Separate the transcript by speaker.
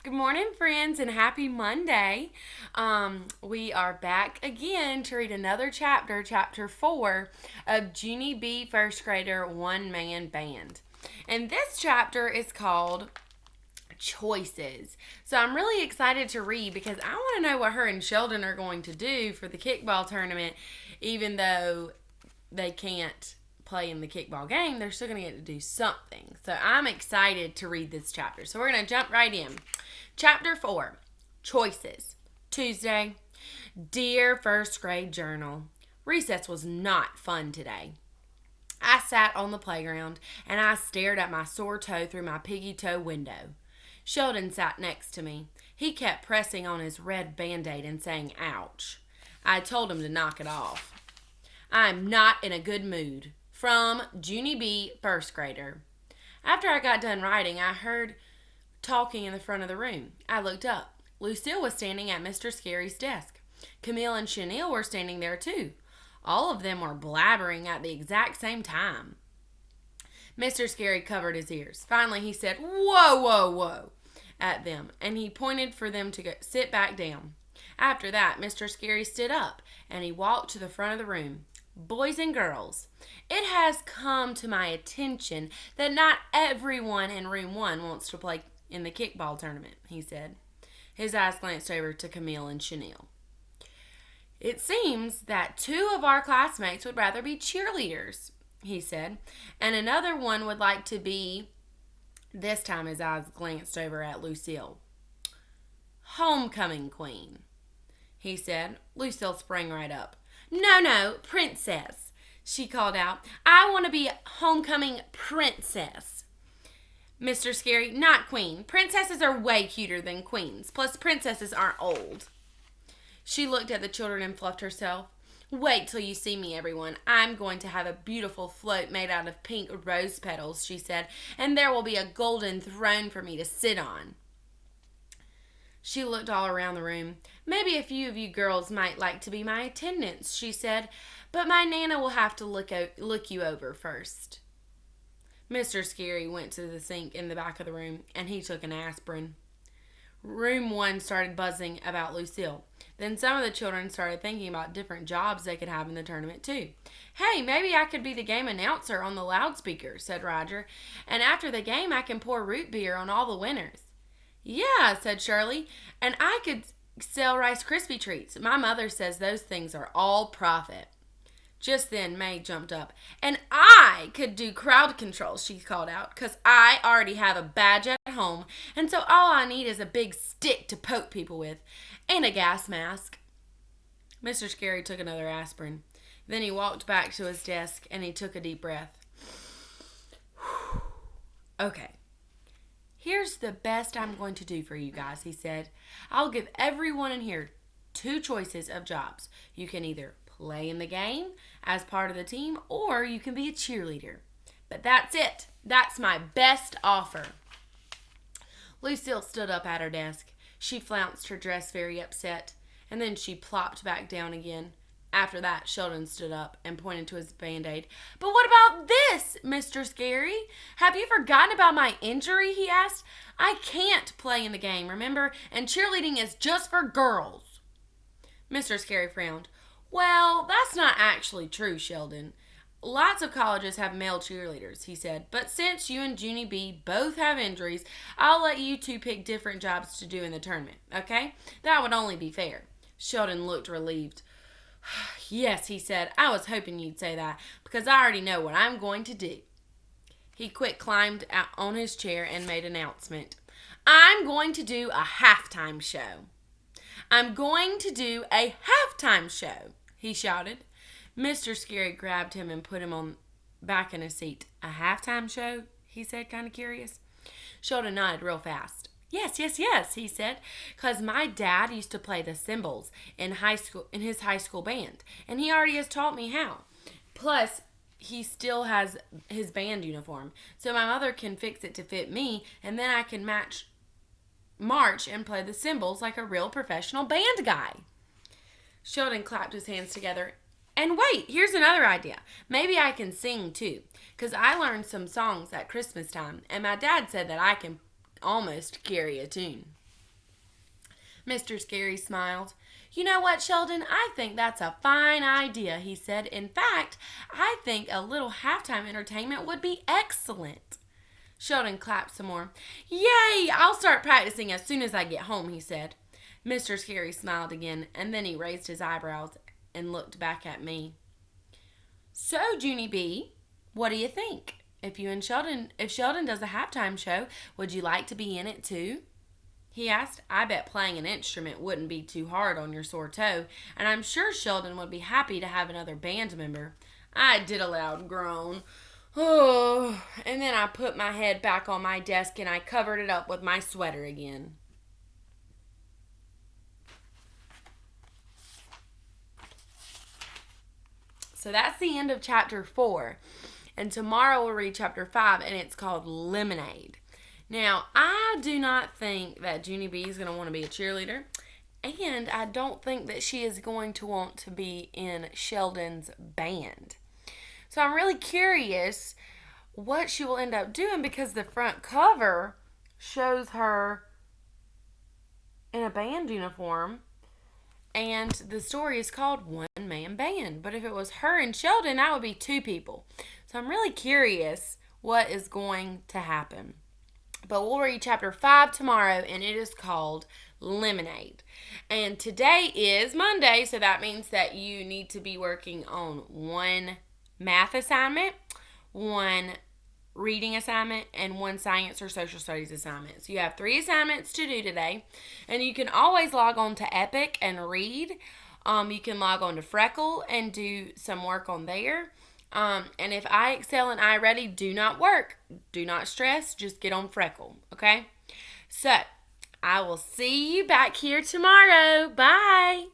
Speaker 1: Good morning, friends, and happy Monday. We are back again to read another chapter, chapter 4 of Junie B. First Grader One Man Band. And this chapter is called Choices. So I'm really excited to read because I want to know what her and Sheldon are going to do for the kickball tournament, even though they can't play in the kickball game, they're still going to get to do something. So I'm excited to read this chapter. So we're going to jump right in. Chapter 4, Choices. Tuesday. Dear first grade journal, recess was not fun today. I sat on the playground and I stared at my sore toe through my piggy toe window. Sheldon sat next to me. He kept pressing on his red Band-Aid and saying, ouch. I told him to knock it off. I'm not in a good mood. From Junie B. First Grader. After I got done writing, I heard talking in the front of the room. I looked up. Lucille was standing at Mr. Scary's desk. Camille and Chanel were standing there too. All of them were blabbering at the exact same time. Mr. Scary covered his ears. Finally, he said, whoa, whoa, whoa, at them, and he pointed for them to sit back down. After that, Mr. Scary stood up, and he walked to the front of the room. Boys and girls, it has come to my attention that not everyone in room 1 wants to play in the kickball tournament, he said. His eyes glanced over to Camille and Chanel. It seems that 2 of our classmates would rather be cheerleaders, he said, and another one would like to be, this time his eyes glanced over at Lucille, homecoming queen, he said. Lucille sprang right up. No, princess, she called out. I want to be homecoming princess. Mr. Scary, not queen. Princesses are way cuter than queens. Plus, princesses aren't old. She looked at the children and fluffed herself. Wait till you see me, everyone. I'm going to have a beautiful float made out of pink rose petals, she said, and there will be a golden throne for me to sit on. She looked all around the room. Maybe a few of you girls might like to be my attendants, she said, but my Nana will have to look you over first. Mr. Scary went to the sink in the back of the room, and he took an aspirin. Room 1 started buzzing about Lucille. Then some of the children started thinking about different jobs they could have in the tournament, too. Hey, maybe I could be the game announcer on the loudspeaker, said Roger, and after the game I can pour root beer on all the winners. Yeah, said Shirley, and I could sell Rice Krispie treats. My mother says those things are all profit. Just then, May jumped up. And I could do crowd control, she called out, because I already have a badge at home, and so all I need is a big stick to poke people with, and a gas mask. Mr. Scary took another aspirin. Then he walked back to his desk, and he took a deep breath. Okay. Here's the best I'm going to do for you guys, he said. I'll give everyone in here 2 choices of jobs. You can either play in the game as part of the team, or you can be a cheerleader. But that's it. That's my best offer. Lucille stood up at her desk. She flounced her dress very upset, and then she plopped back down again. After that, Sheldon stood up and pointed to his Band-Aid. But what about this, Mr. Scary? Have you forgotten about my injury, he asked. I can't play in the game, remember? And cheerleading is just for girls. Mr. Scary frowned. Well, that's not actually true, Sheldon. Lots of colleges have male cheerleaders, he said. But since you and Junie B both have injuries, I'll let you 2 pick different jobs to do in the tournament, okay? That would only be fair. Sheldon looked relieved. Yes, he said, I was hoping you'd say that, because I already know what I'm going to do. He quick climbed out on his chair and made an announcement. I'm going to do a halftime show. I'm going to do a halftime show, he shouted. Mr. Scary grabbed him and put him back in his seat. A halftime show? He said, kind of curious. Sheldon nodded real fast. Yes, he said, because my dad used to play the cymbals in his high school band, and he already has taught me how. Plus, he still has his band uniform, so my mother can fix it to fit me, and then I can march and play the cymbals like a real professional band guy. Sheldon clapped his hands together. And wait, here's another idea. Maybe I can sing too, because I learned some songs at Christmas time, and my dad said that I can almost carry a tune. Mr. Scary smiled. You know what, Sheldon? I think that's a fine idea, he said. In fact, I think a little halftime entertainment would be excellent. Sheldon clapped some more. Yay! I'll start practicing as soon as I get home, he said. Mr. Scary smiled again, and then he raised his eyebrows and looked back at me. So, Junie B, what do you think? If Sheldon does a halftime show, would you like to be in it too? He asked. I bet playing an instrument wouldn't be too hard on your sore toe, and I'm sure Sheldon would be happy to have another band member. I did a loud groan. Oh, and then I put my head back on my desk and I covered it up with my sweater again. So that's the end of chapter 4. And tomorrow we'll read chapter 5, and it's called Lemonade. Now, I do not think that Junie B is going to want to be a cheerleader. And I don't think that she is going to want to be in Sheldon's band. So I'm really curious what she will end up doing, because the front cover shows her in a band uniform. And the story is called One Man Band. But if it was her and Sheldon, that would be 2 people. So I'm really curious what is going to happen. But we'll read chapter 5 tomorrow, and it is called Lemonade. And today is Monday, so that means that you need to be working on 1 math assignment, 1 reading assignment, and 1 science or social studies assignment. So you have 3 assignments to do today. And you can always log on to Epic and read. You can log on to Freckle and do some work on there. And if iExcel and iReady do not work, do not stress, just get on Freckle, okay? So, I will see you back here tomorrow. Bye!